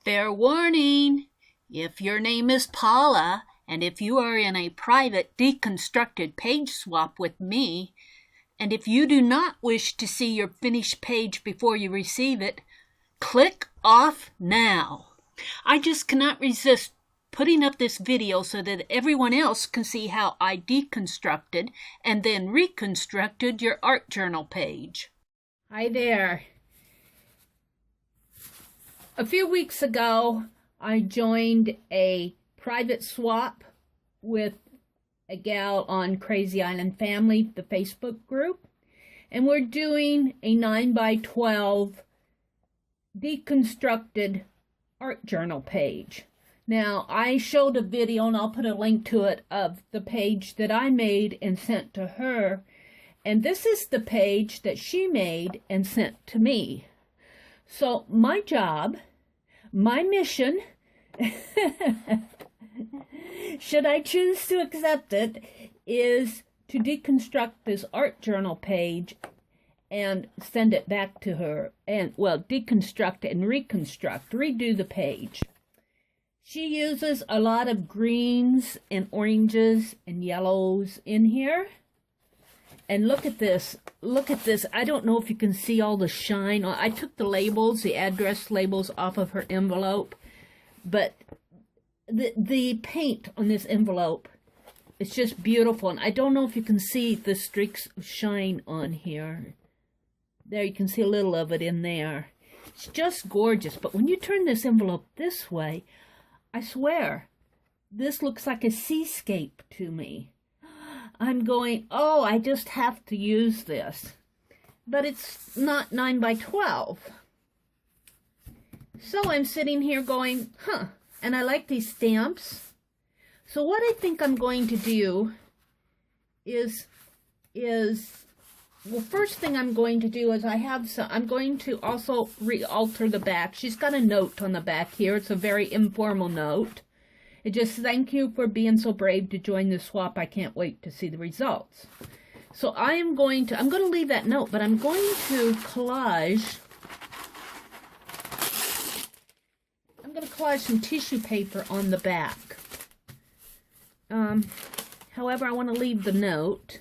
Fair warning, if your name is Paula, and if you are in a private deconstructed page swap with me, and if you do not wish to see your finished page before you receive it, click off now. I just cannot resist putting up this video so that everyone else can see how I deconstructed and then reconstructed your art journal page. Hi there. A few weeks ago, I joined a private swap with a gal on Crazy Island Family, the Facebook group, and we're doing a 9x12 deconstructed art journal page. Now, I showed a video, and I'll put a link to it, of the page that I made and sent to her, and this is the page that she made and sent to me. So my job, my mission, should I choose to accept it, is to deconstruct this art journal page and send it back to her, and, well, deconstruct and reconstruct, redo the page. She uses a lot of greens and oranges and yellows in here. And look at this. Look at this. I don't know if you can see all the shine. I took the labels, the address labels, off of her envelope. But the paint on this envelope, it's just beautiful. And I don't know if you can see the streaks of shine on here. There, you can see a little of it in there. It's just gorgeous. But when you turn this envelope this way, I swear, this looks like a seascape to me. I'm going, oh, I just have to use this. But it's not 9x12. So I'm sitting here going, huh, and I like these stamps. So what I think I'm going to do is well, first thing I'm going to do is I'm going to also re-alter the back. She's got a note on the back here. It's a very informal note. It just, thank you for being so brave to join the swap. I can't wait to see the results. So I'm going to leave that note, but I'm going to collage. I'm going to collage some tissue paper on the back. However, I want to leave the note.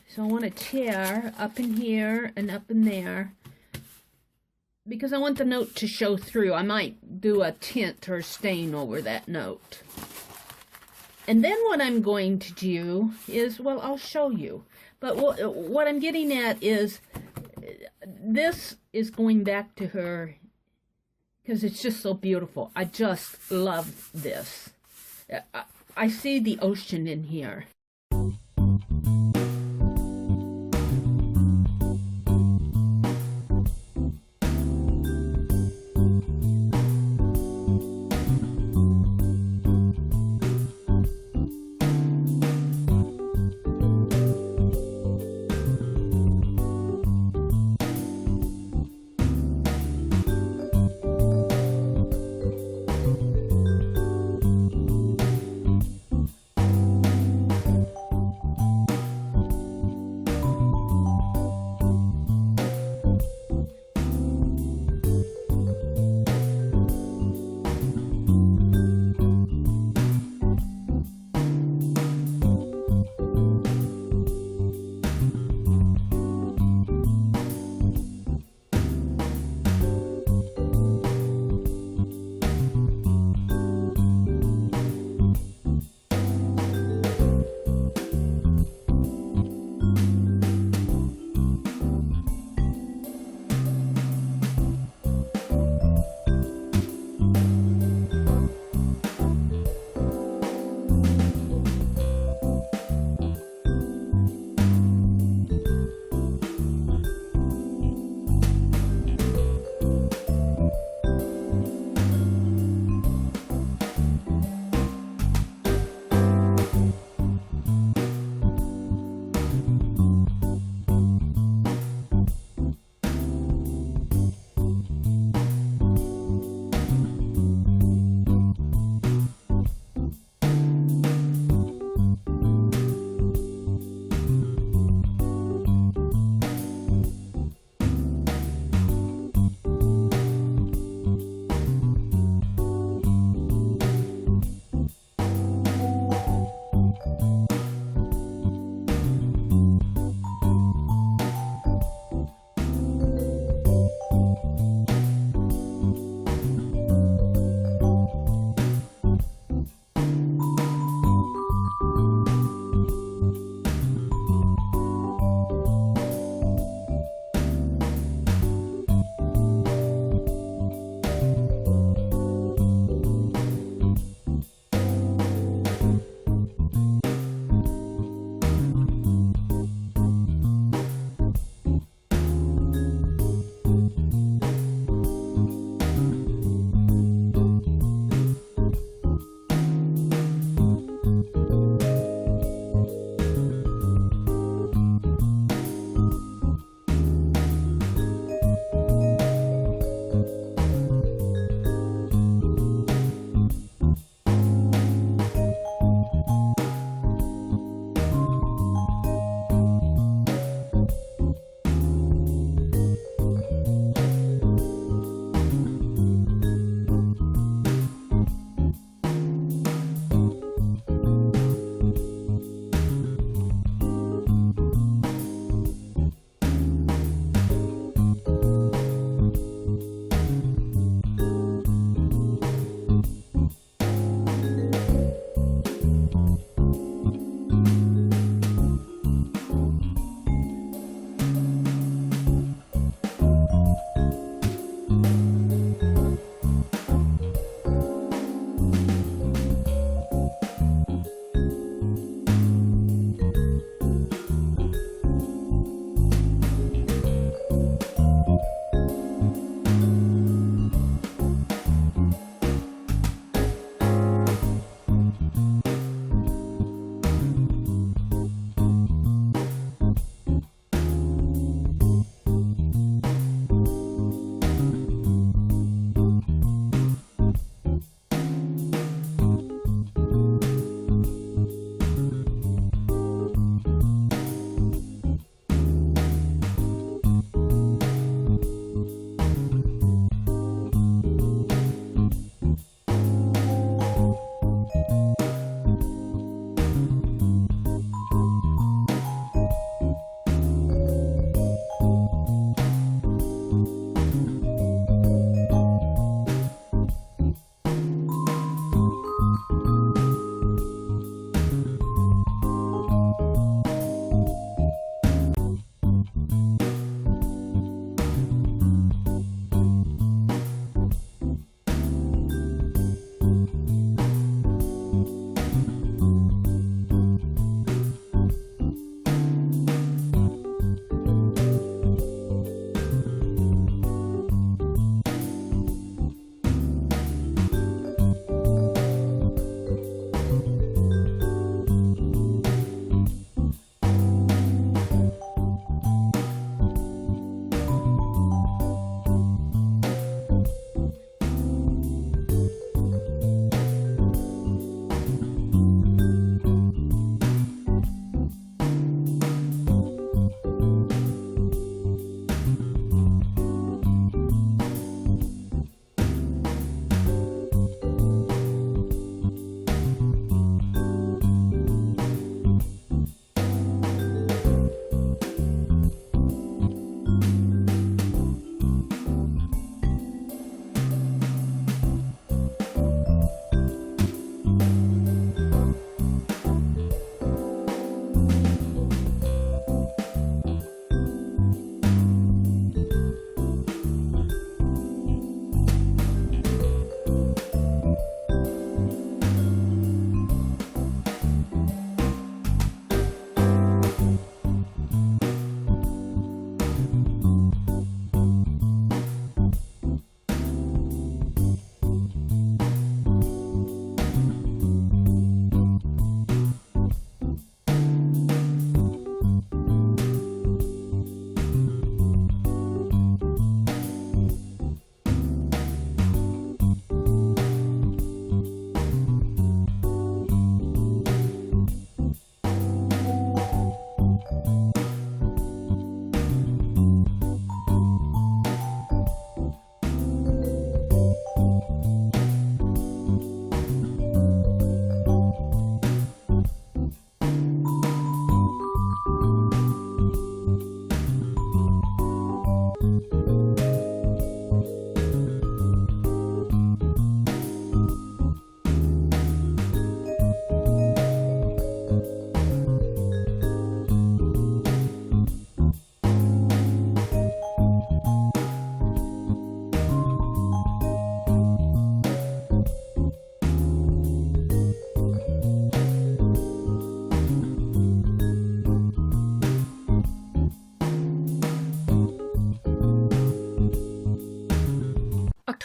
So I want to tear up in here and up in there, because I want the note to show through. I might do a tint or stain over that note. And then what I'm going to do is, well, I'll show you. But what I'm getting at is, this is going back to her because it's just so beautiful. I just love this. I see the ocean in here.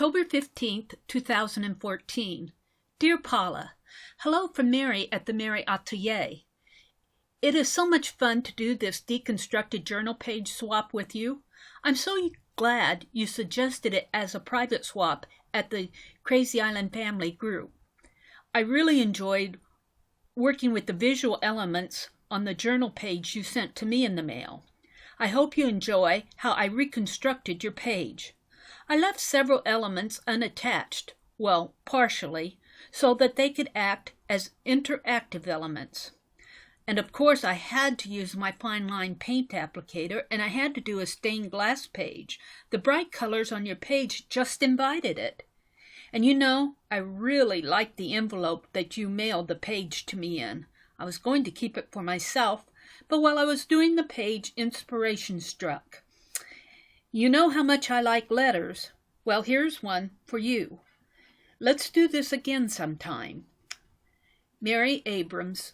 October 15th, 2014. Dear Paula, hello from Mary at The.Meri.Atelier. It is so much fun to do this deconstructed journal page swap with you. I'm so glad you suggested it as a private swap at the Crazy Island Family group. I really enjoyed working with the visual elements on the journal page you sent to me in the mail. I hope you enjoy how I reconstructed your page. I left several elements unattached, well, partially, so that they could act as interactive elements. And of course I had to use my fine line paint applicator, and I had to do a stained glass page. The bright colors on your page just invited it. And you know, I really liked the envelope that you mailed the page to me in. I was going to keep it for myself, but while I was doing the page, inspiration struck. You know how much I like letters. Well, here's one for you. Let's do this again sometime. Mary Abrams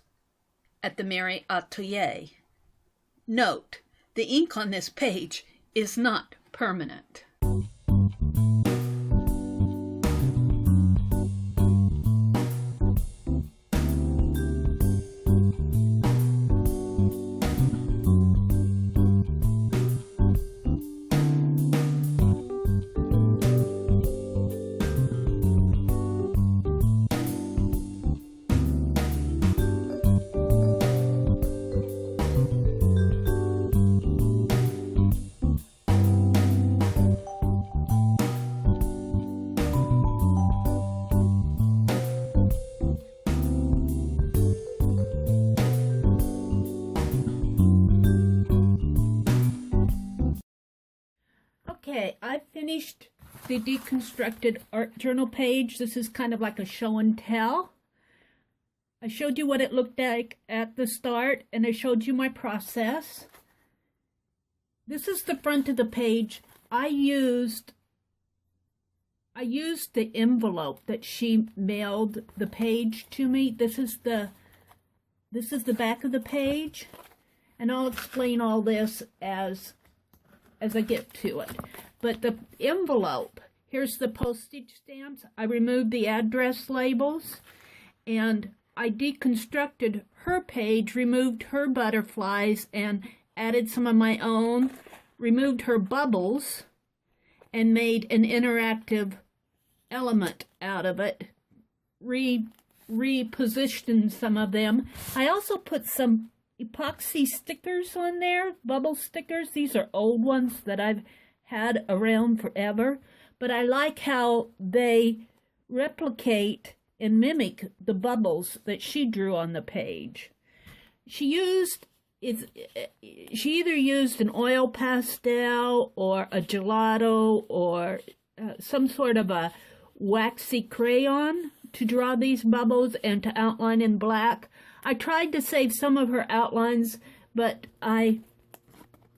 at The.Meri.Atelier. Note, the ink on this page is not permanent. Okay, I finished the deconstructed art journal page. This is kind of like a show and tell. I showed you what it looked like at the start, and I showed you my process. This is the front of the page. I used the envelope that she mailed the page to me. This is the back of the page, and I'll explain all this as I get to it. But the envelope, here's the postage stamps. I removed the address labels, and I deconstructed her page, removed her butterflies, and added some of my own, removed her bubbles, and made an interactive element out of it, repositioned some of them. I also put some epoxy stickers on there, bubble stickers. These are old ones that I've had around forever, but I like how they replicate and mimic the bubbles that she drew on the page. She either used an oil pastel or a gelato or some sort of a waxy crayon to draw these bubbles and to outline in black. I tried to save some of her outlines, but I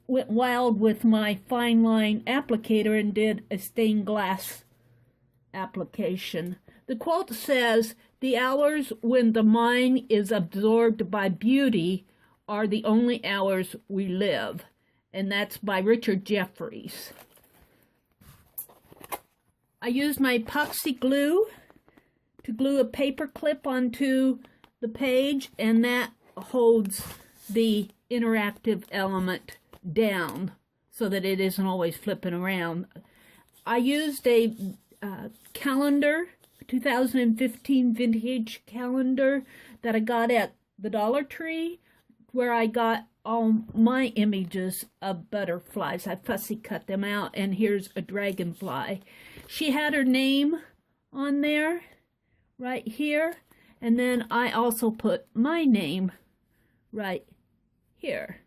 went wild with my fine line applicator and did a stained glass application. The quote says, "The hours when the mind is absorbed by beauty are the only hours we live." And that's by Richard Jeffries. I used my epoxy glue to glue a paper clip onto the page, and that holds the interactive element down so that it isn't always flipping around. I used a calendar, 2015 vintage calendar that I got at the Dollar Tree, where I got all my images of butterflies. I fussy cut them out, and here's a dragonfly. She had her name on there right here, and then I also put my name right here.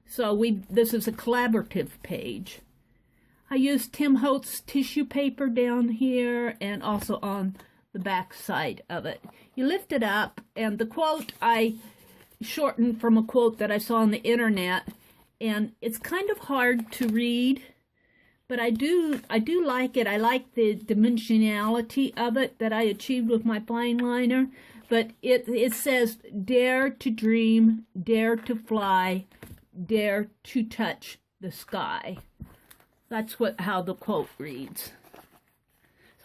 So this is a collaborative page. I used Tim Holtz tissue paper down here and also on the back side of it. You lift it up, and the quote I shortened from a quote that I saw on the internet, and it's kind of hard to read, but I do like it. I like the dimensionality of it that I achieved with my fine liner. But it says, "Dare to dream, dare to fly, dare to touch the sky." That's how the quote reads.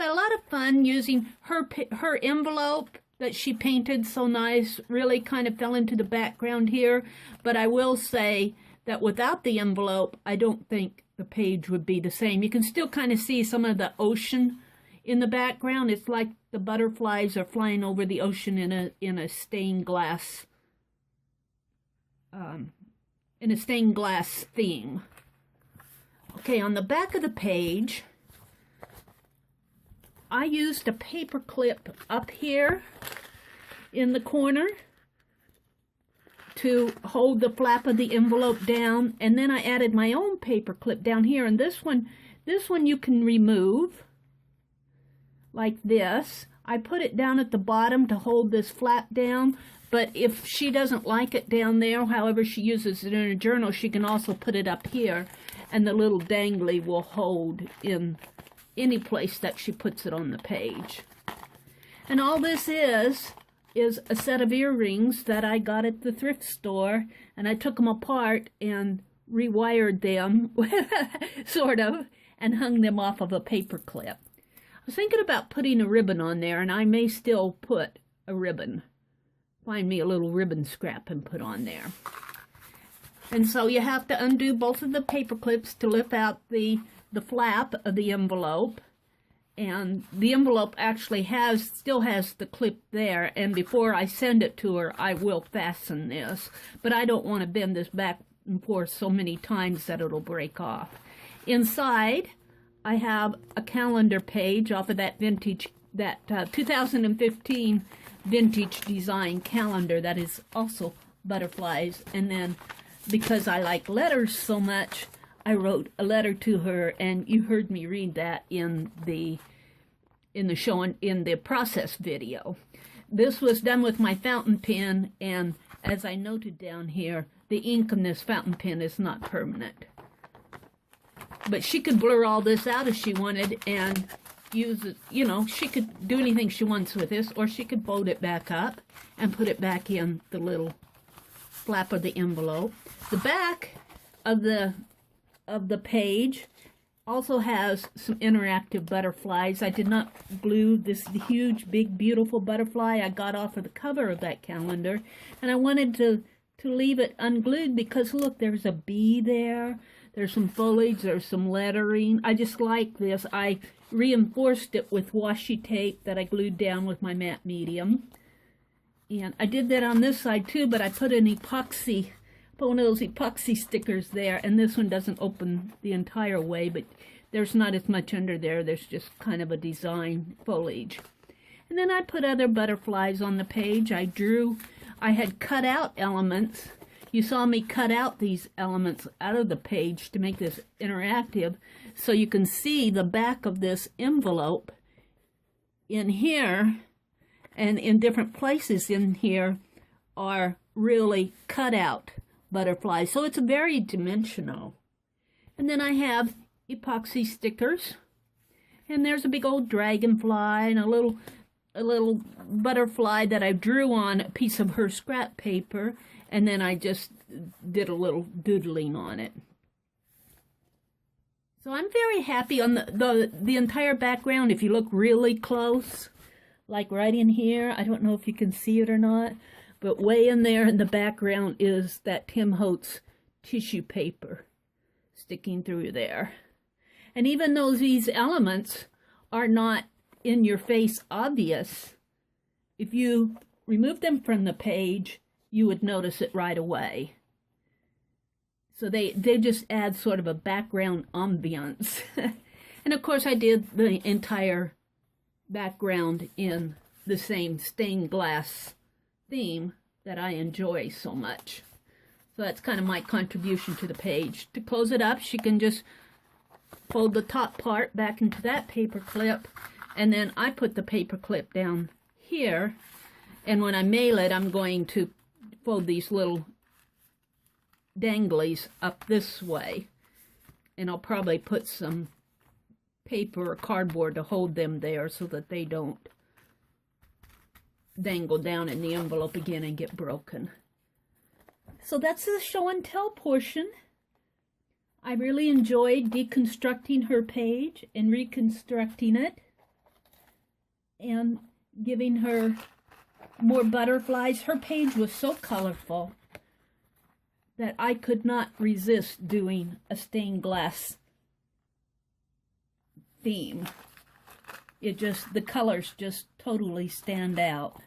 So I had a lot of fun using her envelope that she painted so nice, really kind of fell into the background here. But I will say that without the envelope, I don't think the page would be the same. You can still kind of see some of the ocean in the background. It's like the butterflies are flying over the ocean in a stained glass theme. Okay, on the back of the page, I used a paper clip up here in the corner to hold the flap of the envelope down, and then I added my own paper clip down here, and this one you can remove like this. I put it down at the bottom to hold this flap down, but if she doesn't like it down there, however she uses it in her journal, she can also put it up here, and the little dangly will hold in any place that she puts it on the page. And all this is a set of earrings that I got at the thrift store, and I took them apart and rewired them, sort of, and hung them off of a paper clip. I was thinking about putting a ribbon on there, and I may still put a ribbon. Find me a little ribbon scrap and put on there. And so you have to undo both of the paper clips to lift out the flap of the envelope. And the envelope actually still has the clip there, and before I send it to her, I will fasten this. But I don't want to bend this back and forth so many times that it'll break off. Inside, I have a calendar page off of that 2015 vintage design calendar that is also butterflies. And then, because I like letters so much, I wrote a letter to her, and you heard me read that in the process video. This was done with my fountain pen, and as I noted down here, the ink in this fountain pen is not permanent. But she could blur all this out if she wanted and use it, she could do anything she wants with this, or she could fold it back up and put it back in the little flap of the envelope. The back of the page also has some interactive butterflies. I did not glue this huge, big, beautiful butterfly I got off of the cover of that calendar, and I wanted to leave it unglued because, look, there's a bee there, there's some foliage, there's some lettering. I just like this. I reinforced it with washi tape that I glued down with my matte medium, and I did that on this side too, but I put one of those epoxy stickers there, and this one doesn't open the entire way, but there's not as much under there. There's just kind of a design foliage. And then I put other butterflies on the page. I had cut out elements. You saw me cut out these elements out of the page to make this interactive, so you can see the back of this envelope in here, and in different places in here are really cut out butterflies, so it's very dimensional. And then I have epoxy stickers, and there's a big old dragonfly and a little butterfly that I drew on a piece of her scrap paper, and then I just did a little doodling on it. So I'm very happy on the entire background. If you look really close, like right in here, I don't know if you can see it or not, but way in there in the background is that Tim Holtz tissue paper sticking through there. And even though these elements are not in your face obvious, if you remove them from the page, you would notice it right away. So they just add sort of a background ambiance. And of course I did the entire background in the same stained glass theme that I enjoy so much. So that's kind of my contribution to the page. To close it up, she can just fold the top part back into that paper clip, and then I put the paper clip down here, and when I mail it, I'm going to fold these little danglies up this way, and I'll probably put some paper or cardboard to hold them there so that they don't dangle down in the envelope again and get broken. So that's the show and tell portion. I really enjoyed deconstructing her page and reconstructing it. and giving her more butterflies. Her page was so colorful that I could not resist doing a stained glass theme. The colors just totally stand out.